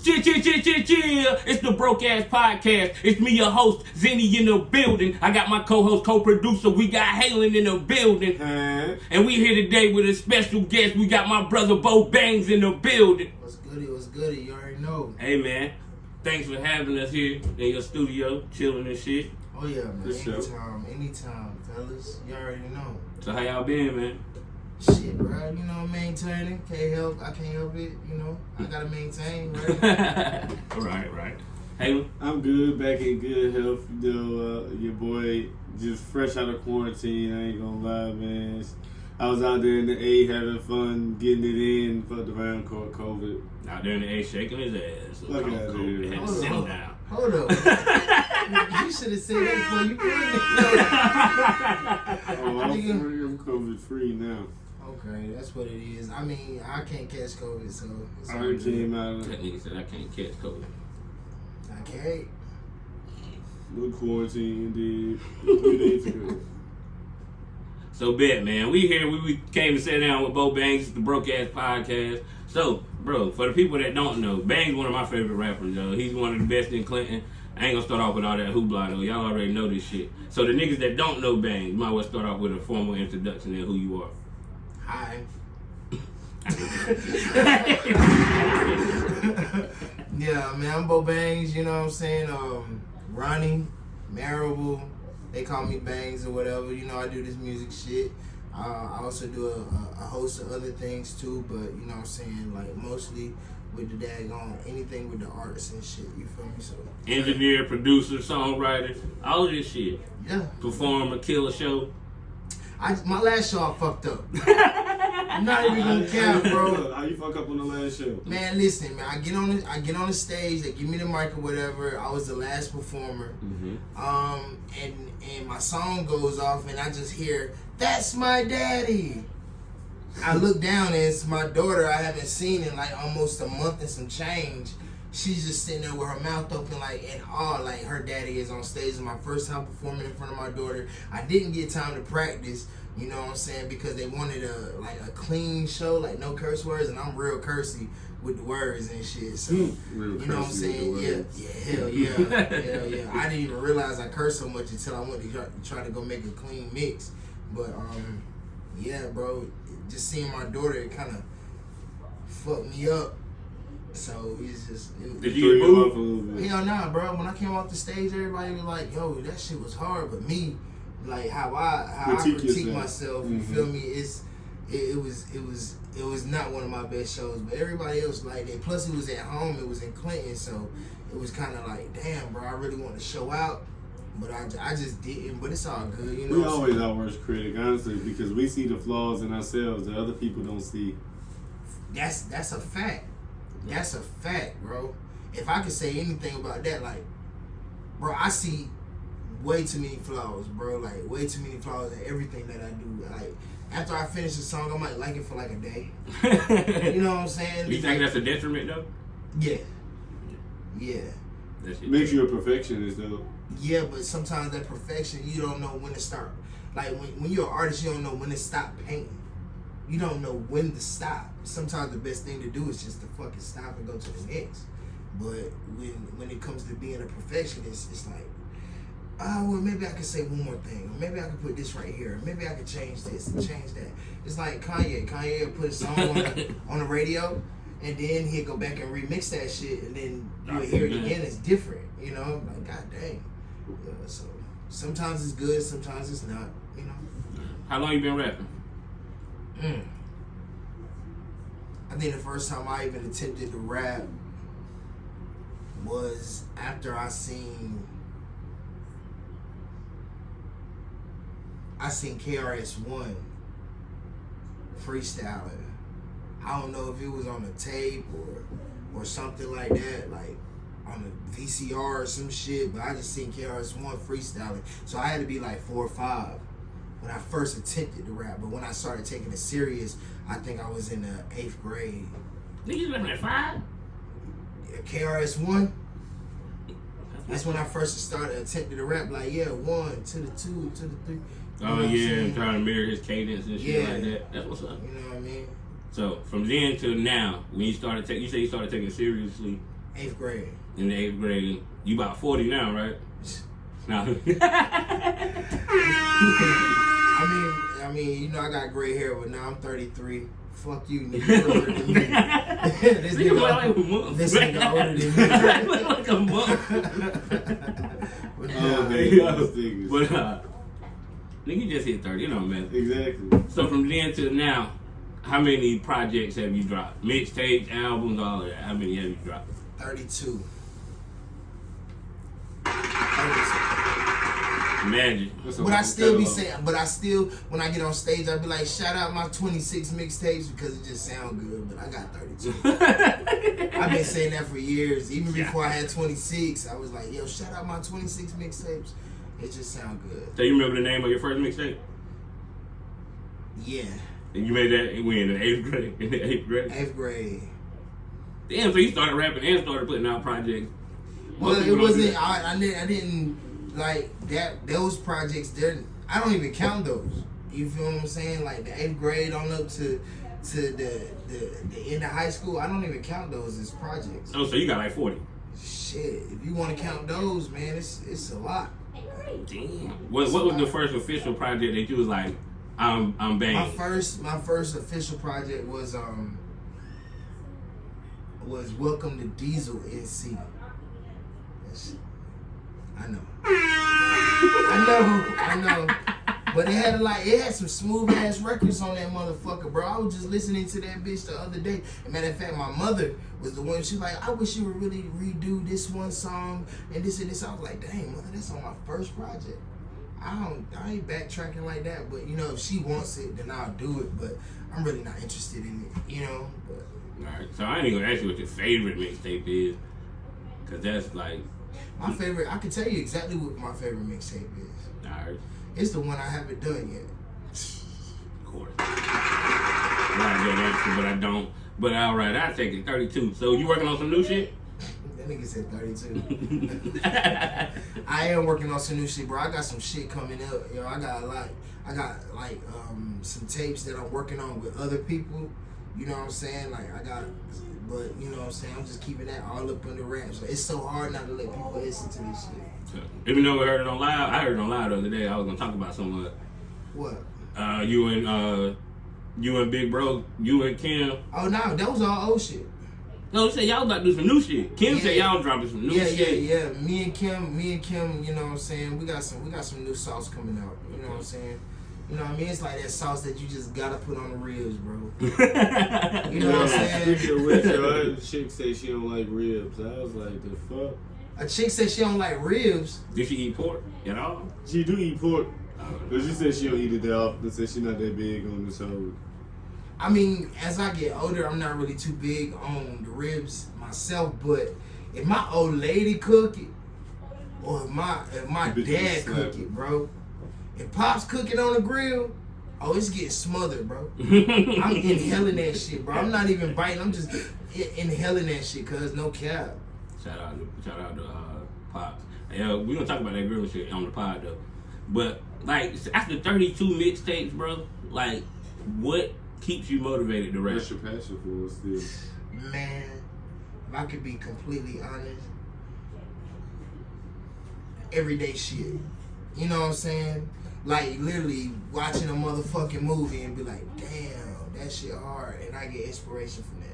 Chill. It's the Broke Ass Podcast. It's me, your host, Zenny, in the building. I got my co-host, co-producer. We got Halen in the building. And we here today with a special guest. We got my brother, Bo-Bangz, in the building. What's goody? You already know. Hey, man. Thanks for having us here in your studio, chilling and shit. Oh, yeah, man. Anytime, fellas. You already know. So how y'all been, man? Shit, bro. You know, maintaining. I can't help it. You know, I gotta maintain, right? Right. Hey, I'm good, back in good health. You know, your boy just fresh out of quarantine. I ain't gonna lie, man. I was out there in the A having fun, getting it in, fucked around, caught COVID. out there in the A shaking his ass. So Look at COVID had to sit down. Hold up. You should have said that before you I'm COVID free now. Okay, that's what it is. I mean, I can't catch COVID, so it's I came out of That nigga said I can't catch COVID. I can't. no quarantine, did 3 days ago. So bet, man. We here. We came to sit down with Bo-Bangz. It's the Broke Ass Podcast. So, bro, for the people that don't know, Bang's one of my favorite rappers, yo. He's one of the best in Clinton. I ain't gonna start off with all that hoopla, though. Y'all already know this shit. So the niggas that don't know Bangz, might well start off with a formal introduction and who you are. Hi. Yeah, man, I'm Bo-Bangz, you know what I'm saying? Ronnie, Marable, they call me Bangs or whatever. You know, I do this music shit. I also do a host of other things too, but you know what I'm saying? Like, mostly with the daggone anything with the artists and shit, you feel me? So Engineer, producer, songwriter, all of this shit. yeah. Perform a killer show. My last show I fucked up. I'm not even gonna count, bro. How you fuck up on the last show? Man, listen, man. I get on the stage. They give me the mic or whatever. I was the last performer. Mm-hmm. And my song goes off, and I just hear, "That's my daddy." I look down, and it's my daughter. I haven't seen in like almost a month and some change. She's just sitting there with her mouth open, like in awe, like her daddy is on stage. It's my first time performing in front of my daughter. I didn't get time to practice. You know what I'm saying? Because they wanted a clean show, like no curse words, and I'm real cursy with the words and shit. So Real you know what I'm saying? Yeah, hell yeah. I didn't even realize I cursed so much until I went to try to go make a clean mix. But yeah, bro, just seeing my daughter, it kind of fucked me up. So it's just. Did you get moved? Hell nah, bro. When I came off the stage, everybody was like, "Yo, that shit was hard," but me. Like how I critique myself, you feel me? It was not one of my best shows, but everybody else liked it. Plus, it was at home. It was in Clinton, so it was kind of like, damn, bro, I really want to show out, but I just didn't. But it's all good, you know. We always our worst critic, honestly, because we see the flaws in ourselves that other people don't see. That's a fact. That's a fact, bro. If I could say anything about that, like, bro, I see way too many flaws, bro. Like, way too many flaws in everything that I do. Like, after I finish a song, I might like it for like a day. You know what I'm saying? You think that's a detriment, though? Yeah. Makes you a perfectionist, though. Yeah, but sometimes that perfection, you don't know when to start. Like, when you're an artist, you don't know when to stop painting. You don't know when to stop. Sometimes the best thing to do is just to fucking stop and go to the next. But when it comes to being a perfectionist, it's like, oh, well, maybe I could say one more thing. Or maybe I could put this right here. Maybe I could change this and change that. It's like Kanye. Kanye will put a song on the radio, and then he'll go back and remix that shit, and then you'll hear it again. It's different, you know? Like, god dang. Yeah, so sometimes it's good, sometimes it's not, you know? How long you been rapping? I think the first time I even attempted to rap was after I seen KRS-One freestyling. I don't know if it was on a tape or something like that, like on a VCR or some shit, but I just seen KRS-One freestyling. So I had to be like 4 or 5 when I first attempted to rap. But when I started taking it serious, I think I was in the 8th grade. Niggas rapping at 5? Yeah, KRS-One. That's when I first started attempting to rap. Like, yeah, 1 to the 2 to the 3. Oh yeah, and trying to mirror his cadence and shit like that. That's what's up. You know what I mean? So from then to now, when you started you say you started taking it seriously 8th grade. In the 8th grade. You about 40 now, right? No. I mean, you know, I got gray hair, but now I'm 33. Fuck you, nigga. You're older than me. This Nigga look like a month. This nigga older than me. Look like a month. But Oh, nah, man, But nigga just hit 30, you know, man. exactly. So from then to now, how many projects have you dropped? Mixtapes, albums, all of that. How many have you dropped? 32. Imagine. But I still be saying, when I get on stage, I be like, shout out my 26 mixtapes because it just sound good. But I got 32. I've been saying that for years. Even before I had 26, I was like, yo, shout out my 26 mixtapes. It just sound good. So you remember the name of your first mixtape? Yeah. And you made that when in the 8th grade? In the 8th grade? 8th grade. Damn, so you started rapping and started putting out projects. Well, it wasn't. I didn't like that. Those projects, I don't even count those. You feel what I'm saying? Like the 8th grade on up to the end of high school, I don't even count those as projects. Oh, so you got like 40. Shit, if you want to count those, man, it's a lot. Damn. What was the first official project that you was like, I'm banging? My first official project was Welcome to Diesel NC. I know. But it had some smooth ass records on that motherfucker, bro. I was just listening to that bitch the other day. As a matter of fact, my mother was the one. She like, I wish you would really redo this one song and this and this. I was like, dang, mother, that's on my first project. I ain't backtracking like that. But you know, if she wants it, then I'll do it. But I'm really not interested in it, you know. But Alright, so I ain't even gonna ask you what your favorite mixtape is, cause that's like my favorite. I can tell you exactly what my favorite mixtape is. alright. It's the one I haven't done yet. Of course. I got a good answer, but I don't. But alright, I'll take it. 32. So you working on some new shit? That nigga said 32. I am working on some new shit, bro. I got some shit coming up. Yo, I got some tapes that I'm working on with other people. You know what I'm saying? But you know what I'm saying? I'm just keeping that all up under wraps. So it's so hard not to let people listen to this shit. Even though we heard it on live, I heard it on live the other day. I was gonna talk about some What? you and Big Bro, you and Kim. Oh no, that was all old shit. No, said y'all about to do some new shit. Kim said y'all dropping some new shit. Yeah. Me and Kim, you know what I'm saying? We got some new sauce coming out. You know what I'm saying? You know what I mean? It's like that sauce that you just gotta put on the ribs, bro. You know what I'm saying? Speaking of which, I heard a chick say she don't like ribs. I was like, the fuck? A chick said she don't like ribs. Did she eat pork at all? She do eat pork, but she said she don't eat it that often. Said she not that big on this whole. I mean, as I get older, I'm not really too big on the ribs myself, but if my old lady cook it, or if my dad cook it, bro. If Pop's cooking on the grill, oh, it's getting smothered, bro. I'm inhaling that shit, bro. I'm not even biting. I'm just inhaling that shit, cause no cap. Shout out to Pops. Yeah, we gonna talk about that grill shit on the pod though. But like after 32 mixtapes, bro, like what keeps you motivated to rap? What's your passion for still? Man, if I could be completely honest, everyday shit. You know what I'm saying? Like literally watching a motherfucking movie and be like, damn, that shit hard, and I get inspiration from that.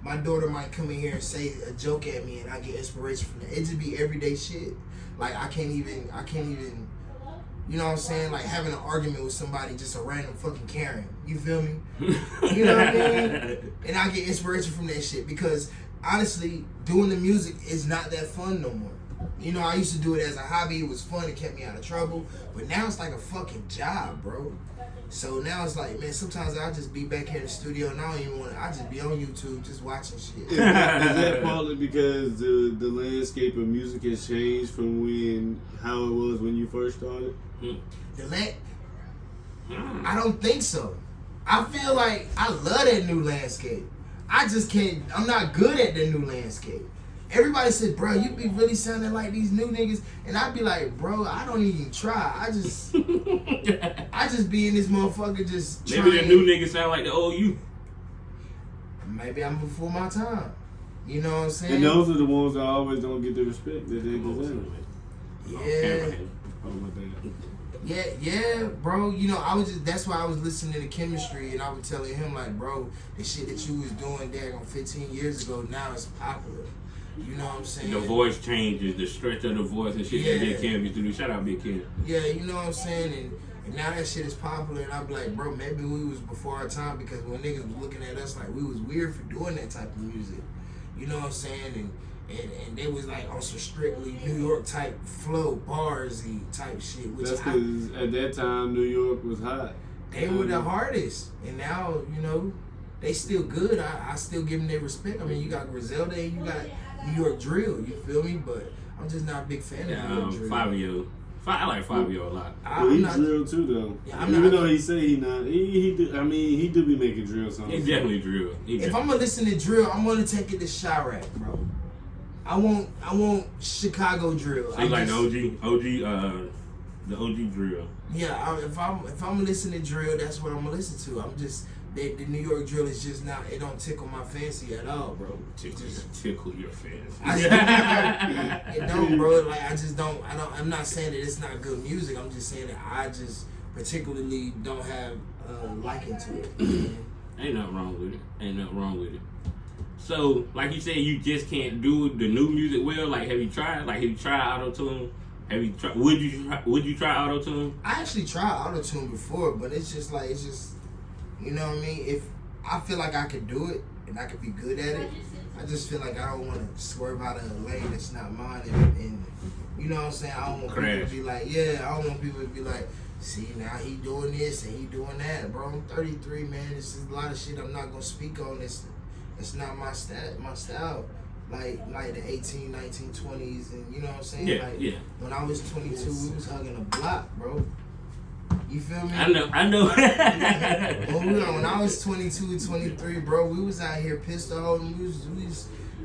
My daughter might come in here and say a joke at me and I get inspiration from that. It just be everyday shit. Like I can't even, you know what I'm saying? Like having an argument with somebody, just a random fucking Karen. You feel me? You know what I mean? And I get inspiration from that shit because honestly, doing the music is not that fun no more. You know, I used to do it as a hobby. It was fun. It kept me out of trouble. But now it's like a fucking job, bro. So now it's like, man, sometimes I'll just be back here in the studio and I don't even want to. I just be on YouTube just watching shit. Is that partly because the landscape of music has changed from how it was when you first started? I don't think so. I feel like I love that new landscape. I just can't. I'm not good at the new landscape. Everybody said, bro, you be really sounding like these new niggas. And I'd be like, bro, I don't even try. I just be in this motherfucker just Maybe the new niggas sound like the old you. Maybe I'm before my time. You know what I'm saying? And those are the ones that always don't get the respect that they deserve. Yeah. Yeah, bro. You know, that's why I was listening to Chemistry, and I was telling him, like, bro, the shit that you was doing there 15 years ago, now it's popular. You know what I'm saying? The voice changes, the stretch of the voice and shit that Big Kim used to do. Shout out Big Kim. Yeah, you know what I'm saying? And now that shit is popular, and I'm like, bro, maybe we was before our time, because when niggas was looking at us like we was weird for doing that type of music. You know what I'm saying? And they was like on some strictly New York type flow, barsy type shit. Which that's because at that time New York was hot. They were the hardest, and now you know they still good. I still give them their respect. I mean, you got Griselda and you got New York drill. You feel me? But I'm just not a big fan of New York drill. Fabio. I like Fabio a lot. He drill too though. Yeah, even though he say he not, he do. I mean, he do be making drill songs. He definitely drill. If I'm gonna listen to drill, I'm gonna take it to Chirac, bro. I want Chicago drill. So you like the OG drill. Yeah, if I'm listening to drill, that's what I'm gonna listen to. I'm just the New York drill is just not. It don't tickle my fancy at all, bro. Tickle your fancy. It don't, bro. Like I just don't. I'm not saying that it's not good music. I'm just saying that I just particularly don't have liking to it. Ain't nothing wrong with it. So, like you said, you just can't do the new music well. Like, have you tried? Like, have you tried auto-tune? Would you try auto-tune? I actually tried auto-tune before, but it's just, you know what I mean? If I feel like I could do it and I could be good at it, I just feel like I don't want to swerve out of a lane that's not mine. And you know what I'm saying? I don't want people to be like, I don't want people to be like, see, now he doing this and he doing that. Bro, I'm 33, man. This is a lot of shit I'm not going to speak on. It's not my style. Like the 18, 19, 20s, and you know what I'm saying? When I was 22, we was hugging a block, bro. You feel me? I know. When I was 22, 23, bro, we was out here pistol holding. We was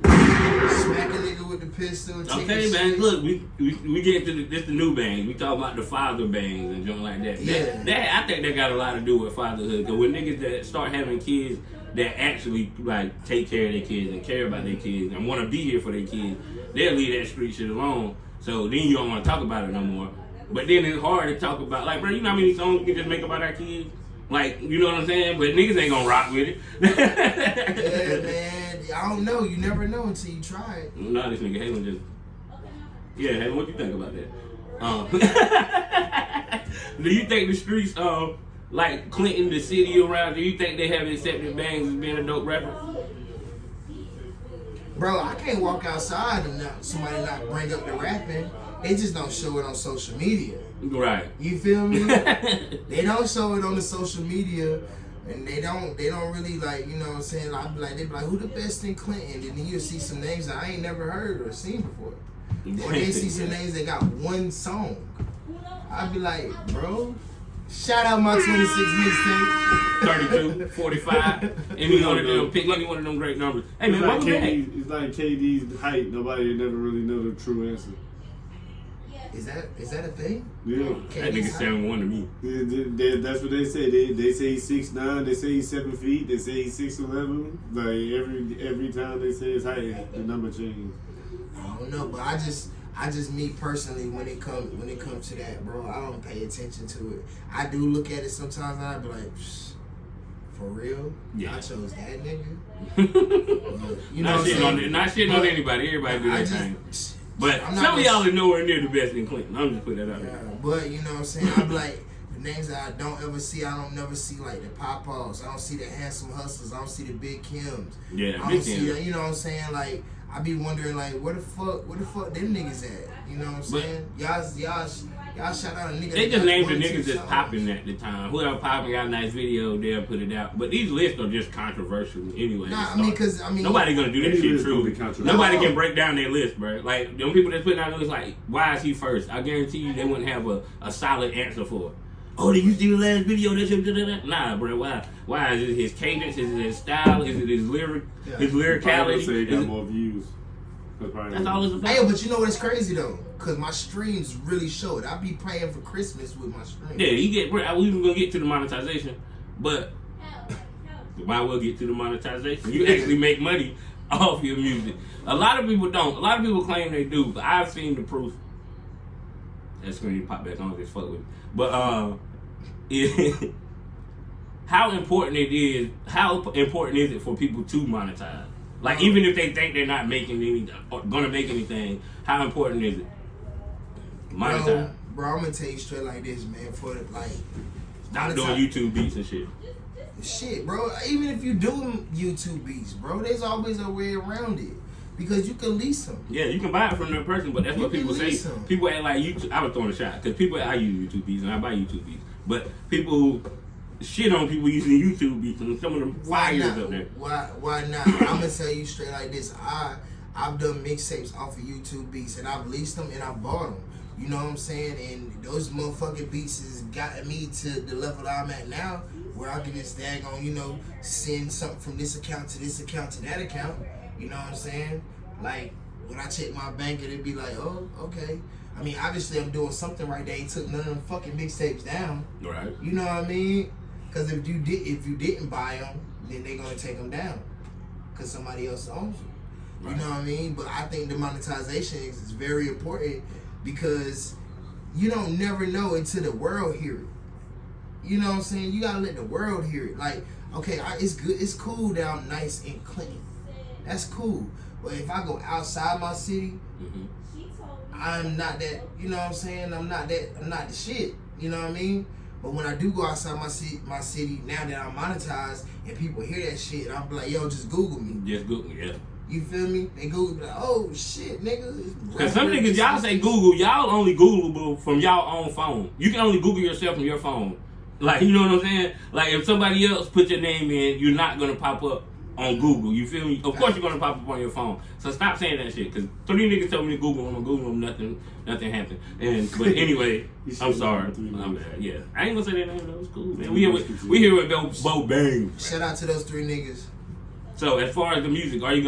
smacking nigga with the pistol. Okay, man. Look, we get to this the new Bangz. We talk about the father Bangz and junk like that. Yeah. I think that got a lot to do with fatherhood. Cause when niggas that start having kids that actually like take care of their kids and care about their kids and want to be here for their kids, they'll leave that street shit alone. So then you don't want to talk about it no more. But then it's hard to talk about, like, bro, you know how many songs we can just make about our kids? Like, you know what I'm saying? But niggas ain't gonna rock with it. Yeah, man. I don't know. You never know until you try it. No, this nigga Halen just. Yeah, Halen, what you think about that? Do you think the streets, like Clinton, the city around, do you think they have accepted Bangz as being a dope rapper? Bro, I can't walk outside and somebody not bring up the rapping. They just don't show it on social media. Right. You feel me? They don't show it on the social media, and they don't really, like, you know what I'm saying? They be like, who the best in Clinton? And then you'll see some names that I ain't never heard or seen before. Or they see some names that got one song. I'd be like, bro, shout out my 26 mixtape. 32, 45. Any one of them, pick any one of them great numbers. Hey man, it's like KD's height. Nobody never really know the true answer. Is that a thing? Yeah. That nigga 7'1" to me. That's what they say. They say he's 6'9", they say he's 7 feet, they say he's 6'11". Like every time they say his height, the number changes. I don't know, but I just me personally, when it comes to that, bro, I don't pay attention to it. I do look at it sometimes and I be like, for real? Yeah. I chose that nigga. You know not shitting on anybody. Everybody do their thing. But some of y'all are nowhere near the best in Clinton. I'm just putting that out there. But you know what I'm saying? I be like, the names that I don't ever see, I don't never see like the Pop-Offs. I don't see the Handsome Hustlers. I don't see the Big Kims. Yeah, I don't see that, you know what I'm saying? Like, I be wondering like, where the fuck them niggas at? You know what I'm saying? Y'all shout out a nigga. They just named the niggas that's popping at the time. Whoever popping got a nice video, they'll put it out. But these lists are just controversial anyway. Nah, I mean, nobody gonna do that shit truly. Nobody can break down their list, bro. Like them people that's putting out lists, like, why is he first? I guarantee you they wouldn't have a solid answer for it. Oh, did you see the last video? Nah, bro. Why is it his cadence? Is it his style? Is it his lyric? His lyricality? Say he got more views. That's all it's about. Hey, but you know what's crazy though? Cause my streams really show it. I be paying for Christmas with my streams. Yeah, we were gonna get to the monetization, but might well get to the monetization. You actually make money off your music. A lot of people don't. A lot of people claim they do, but I've seen the proof. That screen pop back on, just fuck with it. But how important is it for people to monetize? Like, even if they think they're not making any, or gonna make anything, how important is it? Monetize. Bro, I'm gonna tell you straight like this, man. For like, Stop doing YouTube beats and shit. Shit, bro. Even if you do YouTube beats, bro, there's always a way around it. Because you can lease them. Yeah, you can buy it from that person, but that's what people say. People act like YouTube. I was throwing a shot because I use YouTube beats and I buy YouTube beats, but people shit on people using YouTube beats and some of them fires up there. Why not? I'm gonna tell you straight like this. I've done mixtapes off of YouTube beats and I've leased them and I bought them. You know what I'm saying? And those motherfucking beats has gotten me to the level I'm at now, where I can just daggone, send something from this account to this account to that account. You know what I'm saying? Like, when I check my bank, it'd be like, oh, okay. I mean, obviously, I'm doing something right. They ain't took none of them fucking mixtapes down. Right. You know what I mean? Because if you didn't buy them, then they're gonna take them down. Because somebody else owns them. Right. You know what I mean? But I think the monetization is very important because you don't never know until the world hear it. You know what I'm saying? You gotta let the world hear it. Like, okay, it's good, it's cool that I'm nice and clean. That's cool. But if I go outside my city, I'm not that, you know what I'm saying? I'm not the shit. You know what I mean? But when I do go outside my city, now that I'm monetized and people hear that shit, I'm like, yo, just Google me. Just Google, yeah. You feel me? They Google me like, oh shit, nigga. Because some niggas, y'all say Google, y'all only Googleable from y'all own phone. You can only Google yourself from your phone. Like, you know what I'm saying? Like, if somebody else put your name in, you're not going to pop up on Google. You feel me? Of course you're going to pop up on your phone. So stop saying that shit. Because 3 niggas told me to Google them. I'm Google them. Nothing happened. But anyway, I'm sorry. I'm bad. Yeah. I ain't going to say that name, though. It's cool, man. We here with Bo-Bangz. Shout out to those 3 niggas. So as far as the music, you ain't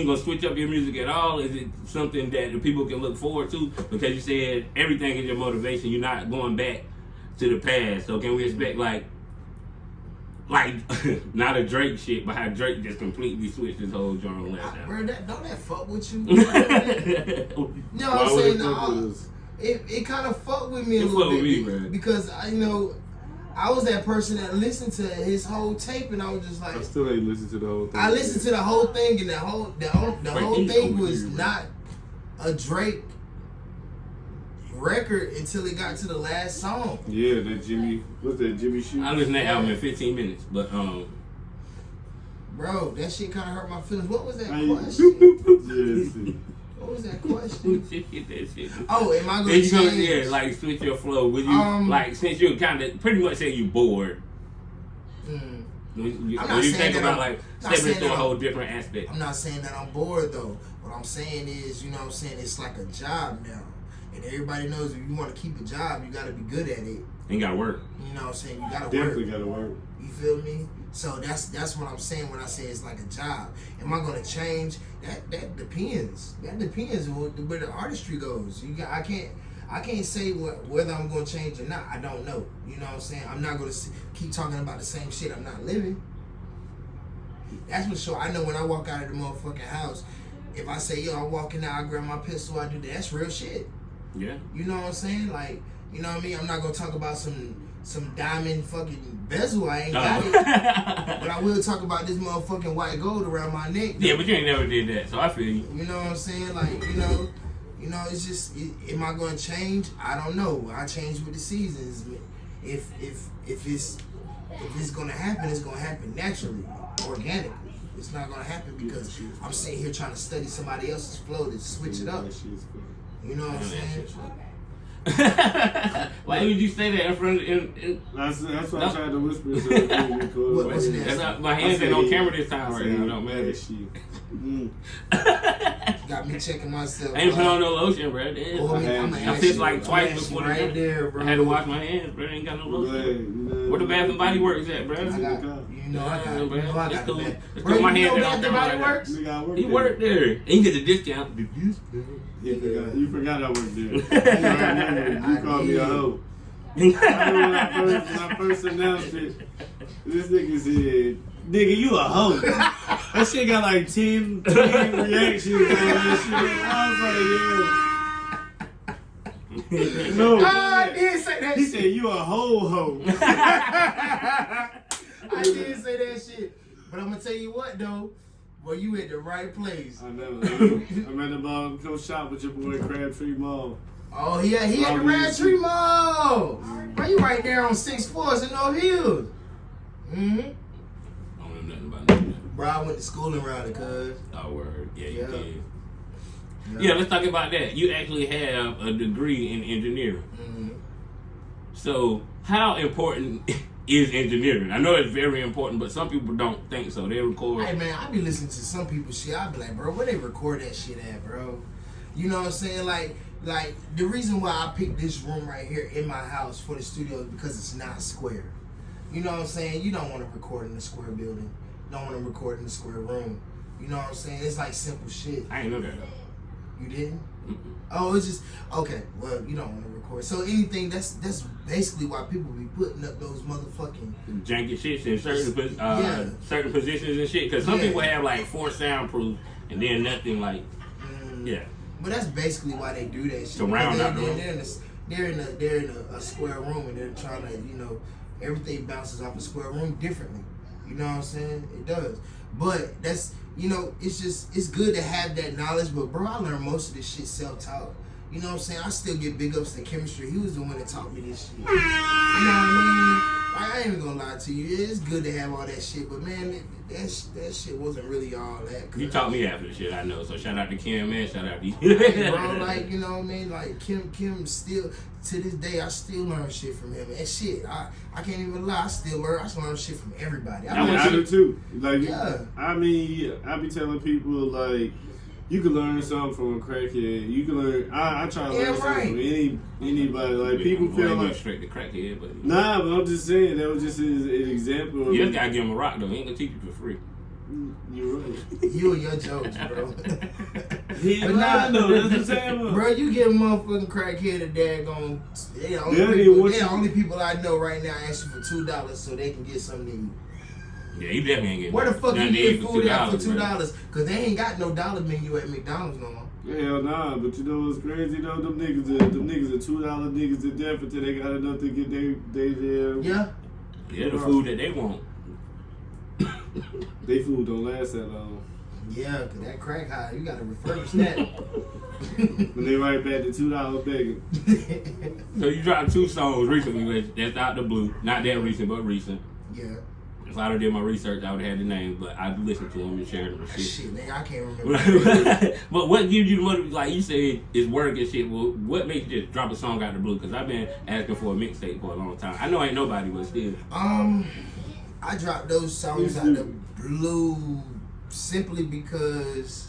gonna switch up your music at all? Is it something that the people can look forward to? Because you said everything is your motivation. You're not going back to the past. So can we expect like not a Drake shit, but how Drake just completely switched his whole genre last time? Bro, don't that fuck with you? You know what I'm saying? It kind of fucked with me a little bit. Me, man. Because I was that person that listened to his whole tape, and I was just like, I still ain't listened to the whole thing. I listened to the whole thing, and the whole thing was not a Drake record until it got to the last song. Yeah, Jimmy Shoe? I listened to that album in 15 minutes, but bro, that shit kind of hurt my feelings. What was that question? What was that question? Oh, am I going to change? Like switch your flow? Would you since you kind of pretty much say you bored? When you think about like stepping into a whole different aspect. I'm not saying that I'm bored though. What I'm saying is, you know what I'm saying, it's like a job now. And everybody knows if you want to keep a job, you got to be good at it. You got to work. You know what I'm saying? You got to work. Definitely got to work. You feel me? So that's what I'm saying when I say it's like a job. Am I going to change? That depends. That depends where the artistry goes. I can't say whether I'm going to change or not. I don't know. You know what I'm saying? I'm not going to keep talking about the same shit I'm not living. That's for sure. I know when I walk out of the motherfucking house, if I say, yo, I'm walking out, I grab my pistol, I do that. That's real shit. Yeah. You know what I'm saying? Like, you know what I mean? I'm not gonna talk about some diamond fucking bezel. I ain't got it. But I will talk about this motherfucking white gold around my neck. Yeah, but you ain't never did that, so I feel you. You know what I'm saying? Like, you know, it's just, am I gonna change? I don't know. I change with the seasons. If it's gonna happen, it's gonna happen naturally, organically. It's not gonna happen because I'm sitting here trying to study somebody else's flow to switch it up. You know what I'm saying? Why would you say that in front of? That's why I tried to whisper so I can record. What was that? My hands ain't on camera this time right now. Don't matter. Got me checking myself. I ain't put on no lotion, bro. I pissed like twice before right there, bro. I had to wash my hands, bro. I ain't got no lotion. Where the Bath and Body Works at, bro? I got cool. it. Let's my hands Bath and Body Works? He worked there. And he gets a discount. You forgot I worked there. You called me a hoe. I remember when I first announced it, this nigga said, Nigga, you a hoe. That shit got like 10 reactions on that shit. I was like, yeah. No. I did say that He shit. said, you a hoe. I did say that shit. But I'm gonna tell you what though. Well, you at the right place. I know. I'm at the mall. Go shop with your boy Crabtree Mall. Oh, he at the Red Tree Mall. Bro, you right there on 6 Floors in North Hills. Mm-hmm. I don't know nothing about that. Bro, I went to school around it, cuz. Oh, word. Yeah, you Yeah. did. Yeah, let's talk about that. You actually have a degree in engineering. Mm-hmm. So, how important is engineering? I know it's very important, but some people don't think so. They record. Hey, man, I be listening to some people's shit. I be like, bro, where they record that shit at, bro? You know what I'm saying? Like the reason why I picked this room right here in my house for the studio is because it's not square. You know what I'm saying? You don't want to record in a square building. You don't want to record in a square room. You know what I'm saying? It's like simple shit. I ain't know that though. You didn't? Mm-mm. Oh, it's just okay. Well, you don't want to record. So anything that's basically why people be putting up those motherfucking Janky shit in certain Yeah. certain positions and shit. Because some Yeah. people have like 4 soundproof and then nothing like yeah. But that's basically why they do that shit. To round out the room. They're in a square room and they're trying to, everything bounces off a square room differently. You know what I'm saying? It does. But that's, it's good to have that knowledge. But bro, I learned most of this shit self-taught. You know what I'm saying? I still get big ups to chemistry. He was the one that taught me this shit. You know what I mean? Like, I ain't even gonna lie to you. It's good to have all that shit, but man, that shit wasn't really all that. You taught me half of the shit I know. So shout out to Kim, man. Shout out to you. Hey, bro, like, you know what I mean? Like, Kim still, to this day, I still learn shit from him. And shit, I can't even lie. I learn shit from everybody. I do too. Like, yeah. I mean, I be telling people, like, you can learn something from a crackhead. You can learn. I try to learn something from anybody. Like, people feel like straight to crackhead, but nah, but I'm just saying that was just an example. You just gotta give him a rock though. He ain't gonna teach you for free. You're right. You and your jokes, bro. Yeah, But nah, no, that's what I'm saying. bro, you give a motherfucking crackhead a daggone. They the only people I know right now asking for $2 so they can get something to eat. Yeah, he definitely ain't getting. Where the fuck you get food out for $2? Man. Cause they ain't got no dollar menu at McDonald's no more. Hell nah, but you know what's crazy though? Them niggas are $2 niggas to death until they got enough to get they Yeah. Yeah, the food that they want. they food don't last that long. Yeah, cause that crack high, you gotta refurbish that. When they right back to $2 begging. So you dropped 2 songs recently. That's out the blue. Not that recent, but recent. Yeah. If I'd have did my research, I would have had the names, but I'd listened to them and shared them and shit. Shit, nigga, I can't remember. But what gives you the motivation? Like you said, it's work and shit. Well, what makes you just drop a song out the blue? Because I've been asking for a mixtape for a long time. I know ain't nobody, but still. I dropped those songs out the blue simply because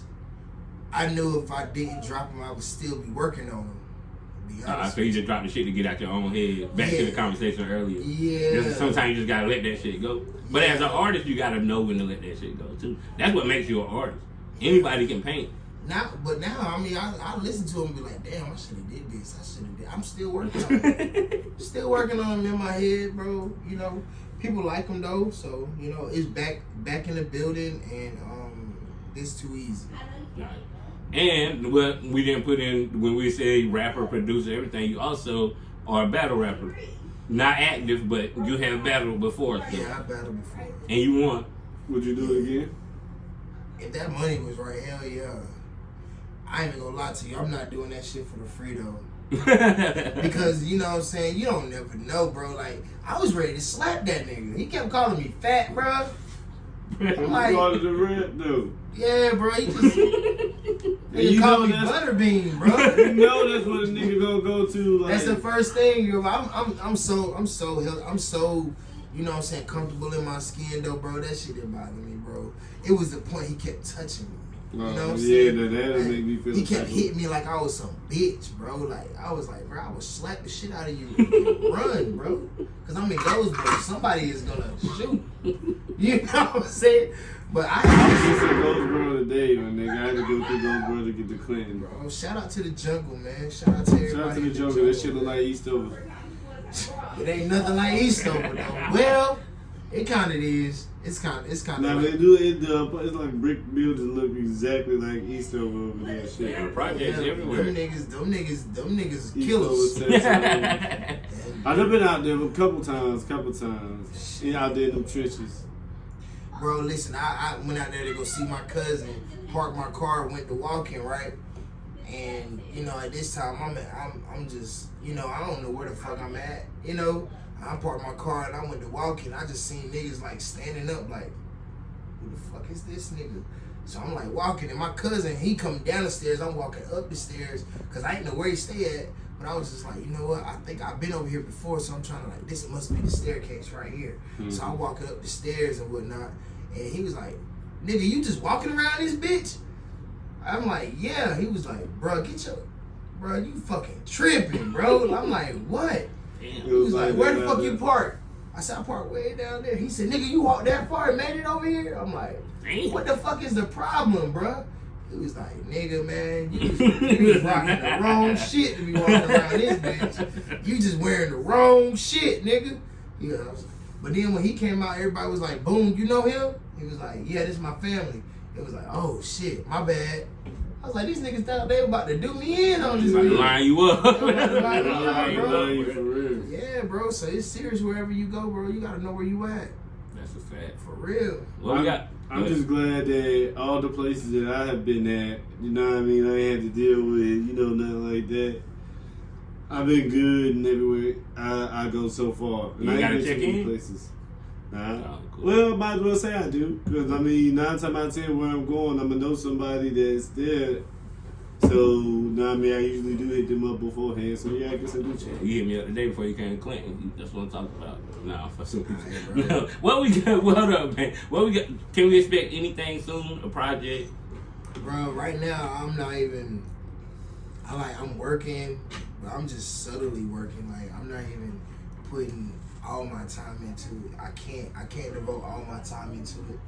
I knew if I didn't drop them, I would still be working on them. So you just dropped the shit to get out your own head. Back to the conversation earlier. Yeah. Sometimes you just gotta let that shit go. But as an artist, you gotta know when to let that shit go too. That's what makes you an artist. Anybody can paint. Now, I mean, I listen to them and be like, damn, I should have did this. I should have did. I'm still working on them. Still working on them in my head, bro. People like them though, so it's back in the building, and it's too easy. Right. And what we didn't put in when we say rapper, producer, everything, you also are a battle rapper. Not active, but you have battled before. So. Yeah, I battled before. And you won. Would you do it again? If that money was right, hell yeah. I ain't even gonna lie to you, I'm not doing that shit for the free though. Because you know what I'm saying, you don't never know, bro. Like, I was ready to slap that nigga. He kept calling me fat, bro. I'm like, part of the rap though. Yeah, bro. He just he called me Butterbean, bro. You know that's what a nigga gonna go to. Like, that's the first thing. I'm so you know what I'm saying, comfortable in my skin though, bro. That shit didn't bother me, bro. It was the point he kept touching me. You know what I'm saying? Yeah, that'll make me feel. He kept hitting me like I was some bitch, bro. Like I was like, bro, I would slap the shit out of you and run, bro. Cause I'm in Goldsboro. Somebody is gonna shoot. You know what I'm saying? But I was just in Goldsboro today, my nigga. I had to go through Goldsboro to get to Clinton. Bro, shout out to the jungle, man. Shout out to everybody. Shout out to the jungle. That shit look like Eastover. It ain't nothing like Eastover though. Well, it kind of is. It's kind of. Now they do it. It's like brick buildings look exactly like Eastover over there. Shit. Yeah, the projects everywhere. Them niggas East killers. Over Satsuma. I've been out there a couple times. Yeah, out there in them trenches. Bro, listen, I went out there to go see my cousin, parked my car, went to walking, right? And, at this time, I'm just, I don't know where the fuck I'm at, I parked my car and I went to walking. I just seen niggas, like, standing up, like, who the fuck is this nigga? So I'm, like, walking, and my cousin, he come down the stairs, I'm walking up the stairs, because I didn't know where he stay at. But I was just like, you know what? I think I've been over here before, so I'm trying to this must be the staircase right here. Mm-hmm. So I'm walking up the stairs and whatnot, and he was like, nigga, you just walking around this bitch? I'm like, yeah. He was like, bro, you fucking tripping, bro. I'm like, what? Damn. He was like, where the fuck you park? I said, I parked way down there. He said, nigga, you walked that far and made it over here? I'm like, damn. What the fuck is the problem, bro? He was like, nigga, man, you was rocking the wrong shit to be walking around this bitch. You just wearing the wrong shit, nigga. But then when he came out, everybody was like, boom, you know him? He was like, yeah, this is my family. It was like, oh, shit, my bad. I was like, these niggas thought they were about to do me in on this. Like line you up. Yeah, bro, so it's serious wherever you go, bro. You got to know where you at. That's a fact. For real. Well, I'm just glad that all the places that I have been at, you know what I mean, I ain't had to deal with, nothing like that. I've been good and everywhere I go so far. And you I gotta ain't check been to many in? Places. Nah. Oh, cool. Well, might as well say I do. Because, 9 times out of 10 where I'm going, I'm going to know somebody that's there. So, I usually do hit them up beforehand. So, yeah, I guess I do check. You hit me up the day before you came to Clinton. That's what I'm talking about. Nah, for some people. No. What we got? What up, man? What we got? Can we expect anything soon? A project? Bro, right now, I'm not even... I'm working, but I'm just subtly working. Like, I'm not even putting all my time into it. I can't devote all my time into it.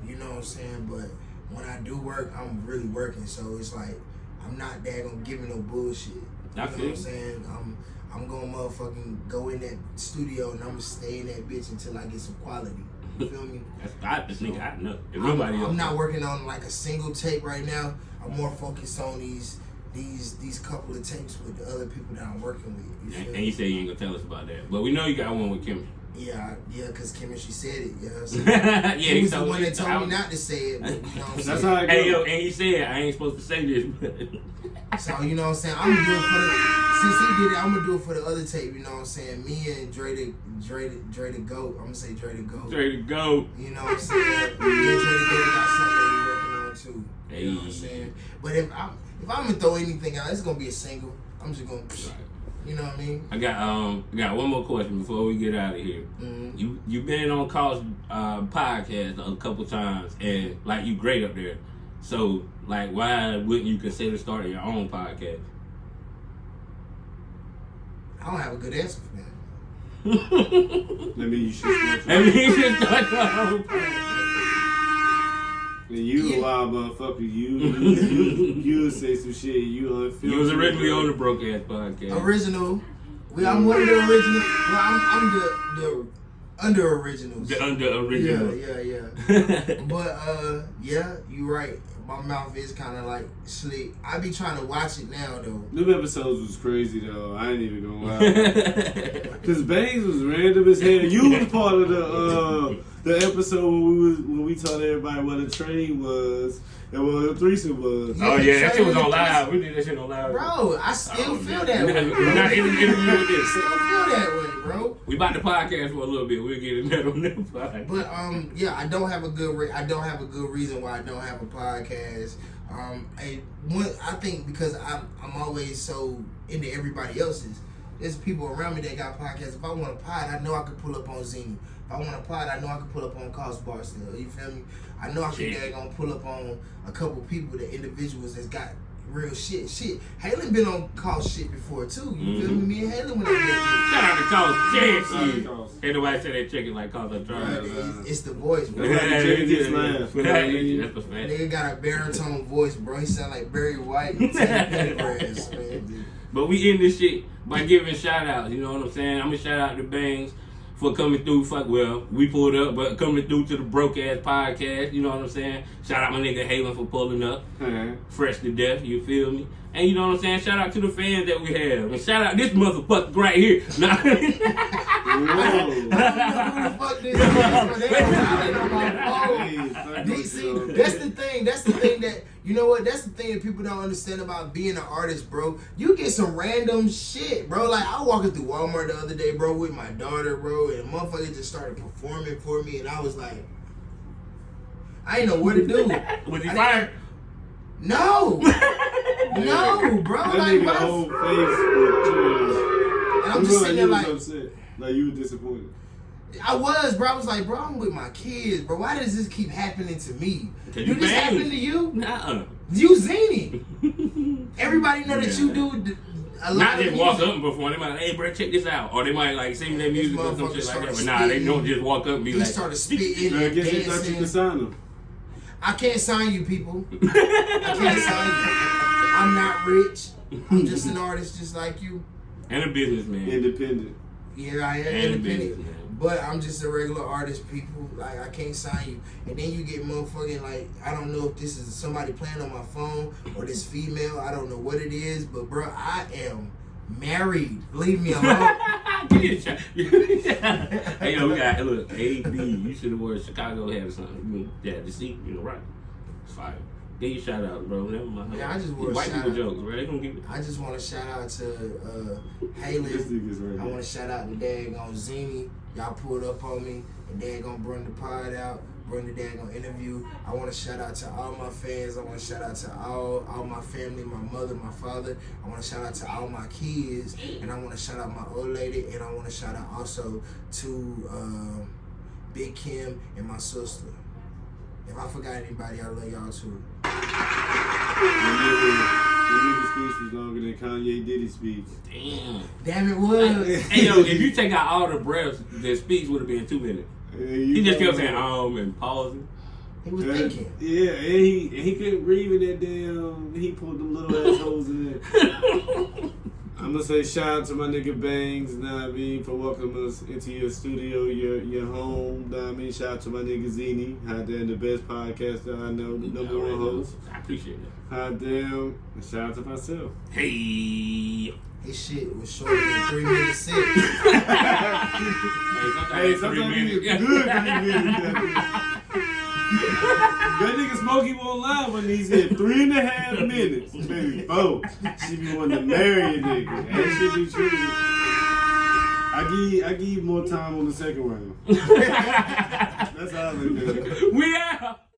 You know what I'm saying? But when I do work, I'm really working. So it's like, I'm not daggone giving no bullshit. You know what I'm saying? I'm gonna motherfucking go in that studio and I'm gonna stay in that bitch until I get some quality. You feel me? I know. I'm not working on like a single tape right now. I'm more focused on these couple of tapes with the other people that I'm working with. And you say you ain't gonna tell us about that, but we know you got one with Kim. Yeah, because Chemistry said it. Yeah, so yeah, he was the one that told me not to say it. But, you know what I'm saying? That's how I go. Hey, yo, and he said I ain't supposed to say this. So you know what I'm saying? I'm gonna do it for since he did it. I'm gonna do it for the other tape. You know what I'm saying? Me and Dre the GOAT. I'm gonna say Dre the GOAT. Dre the GOAT. You know what I'm saying? Me and Dre the GOAT got something that we working on too. You know what I'm saying? But if I'm gonna throw anything out, it's gonna be a single. I'm just gonna. You know what I mean? I got one more question before we get out of here. Mm-hmm. You've been on Call's podcast a couple times, and like you great up there. So like, why wouldn't you consider starting your own podcast? I don't have a good answer for that. That means you should start your own podcast. You a wild motherfucker. You say some shit. You was originally on the Broke Ass podcast. Original. I'm one of the original. Well, I'm the under originals. The under original. Yeah. But yeah, you right. My mouth is kind of like slick. I be trying to watch it now though. Them episodes was crazy though. I ain't even gonna lie. Cause Bangs was random as hell. You was part of the episode when we told everybody what a train was and what a threesome was. Oh yeah, that shit was on live. We did that shit on live. Bro, I still feel that way. We're not interviewing this. Still feel that way, bro. We about to podcast for a little bit. We'll get into that on that podcast. But yeah, I don't have a good reason why I don't have a podcast. I think because I'm always so into everybody else's. There's people around me that got podcasts. If I want a pod, I know I could pull up on Zini. If I want a pod, I know I could pull up on Cost Bar still. You feel me? I know I could gonna pull up on a couple people, the individuals that's got real shit. Halen been on Cost shit before too. You feel me? Me and Halen went on that. Shout out to Cost. Shit. Ain't nobody say they check it like Cost. I'm trying. It's the voice, bro. Nigga got a baritone voice, bro. He sound like Barry White. But we end this shit by giving shout outs. You know what I'm saying? I'm gonna shout out to Bangs for coming through. We pulled up, but coming through to the Broke Ass Podcast. You know what I'm saying? Shout out my nigga Halen for pulling up. Fresh to death, you feel me? And you know what I'm saying? Shout out to the fans that we have. And shout out this motherfucker right here. Nah. I don't know who the fuck this is. That's the thing. That's the thing that, you know what? That's the thing that people don't understand about being an artist, bro. You get some random shit, bro. Like, I was walking through Walmart the other day, bro, with my daughter, bro, and a motherfucker just started performing for me, and I was like, I didn't know what to do. Was he fired? No. No, bro. That Like, nigga whole face. and I'm just sitting there like, upset. Like you were disappointed. I was, bro. I was like, bro, I'm with my kids, bro. Why does this keep happening to me? Cause Do this happen to you? Nuh-uh. You Zini. Everybody know that you do a lot Not of just walk up and perform. They might like, hey, bro, check this out. Or they might like sing their music or some shit like that. But nah, they don't just walk up and be like. He started spitting I and guess you thought you could dancing. sign him. I can't sign you, people. I can't sign you. I'm not rich. I'm just an artist just like you. And a businessman. Independent. Yeah, I am And a independent. businessman. But I'm just a regular artist, people. Like, I can't sign you. And then you get motherfucking, like, I don't know if this is somebody playing on my phone or this female. I don't know what it is. But, bro, I am married. Leave me alone. Give me a shot. Hey, yo, we got, look, AD. You should have worn Chicago hat or something. Yeah, the seat, you know, right. It's fire. Give you a shout out, bro. Never mind. Yeah, I just want white to people shout out. jokes, bro. They gonna give it. I just want to shout out to This Halen. nigga's right I here. want to shout out to Daggone Zini. Y'all pulled up on me, and Daggone bring the pod out, bring the Daggone interview. I want to shout out to all my fans. I want to shout out to all my family, my mother, my father. I want to shout out to all my kids, and I want to shout out my old lady, and I want to shout out also to Big Kim and my sister. If I forgot anybody, I love y'all too. The nigga speech was longer than Kanye Diddy's speech. Damn, it was. Hey, yo, if you take out all the breaths, the speech would have been 2 minutes. He just kept saying and pausing. He was thinking. Yeah, and he couldn't breathe in that damn. He pulled them little assholes in there. I'm gonna say shout out to my nigga Bangs, know what I mean, for welcoming us into your studio, your home. Know what I mean, shout out to my nigga Zini, hot damn the best podcaster I know, the number one host. I appreciate that. Hot damn, and shout out to myself. Hey. His shit was shorter than 3 minutes 6. Hey, sometimes it's good 3 minutes. That nigga Smokey won't lie when he's here 3.5 minutes. Maybe 4. She be wanting to marry a nigga. That should be true. I give you more time on the second round. That's how I look at it. We out.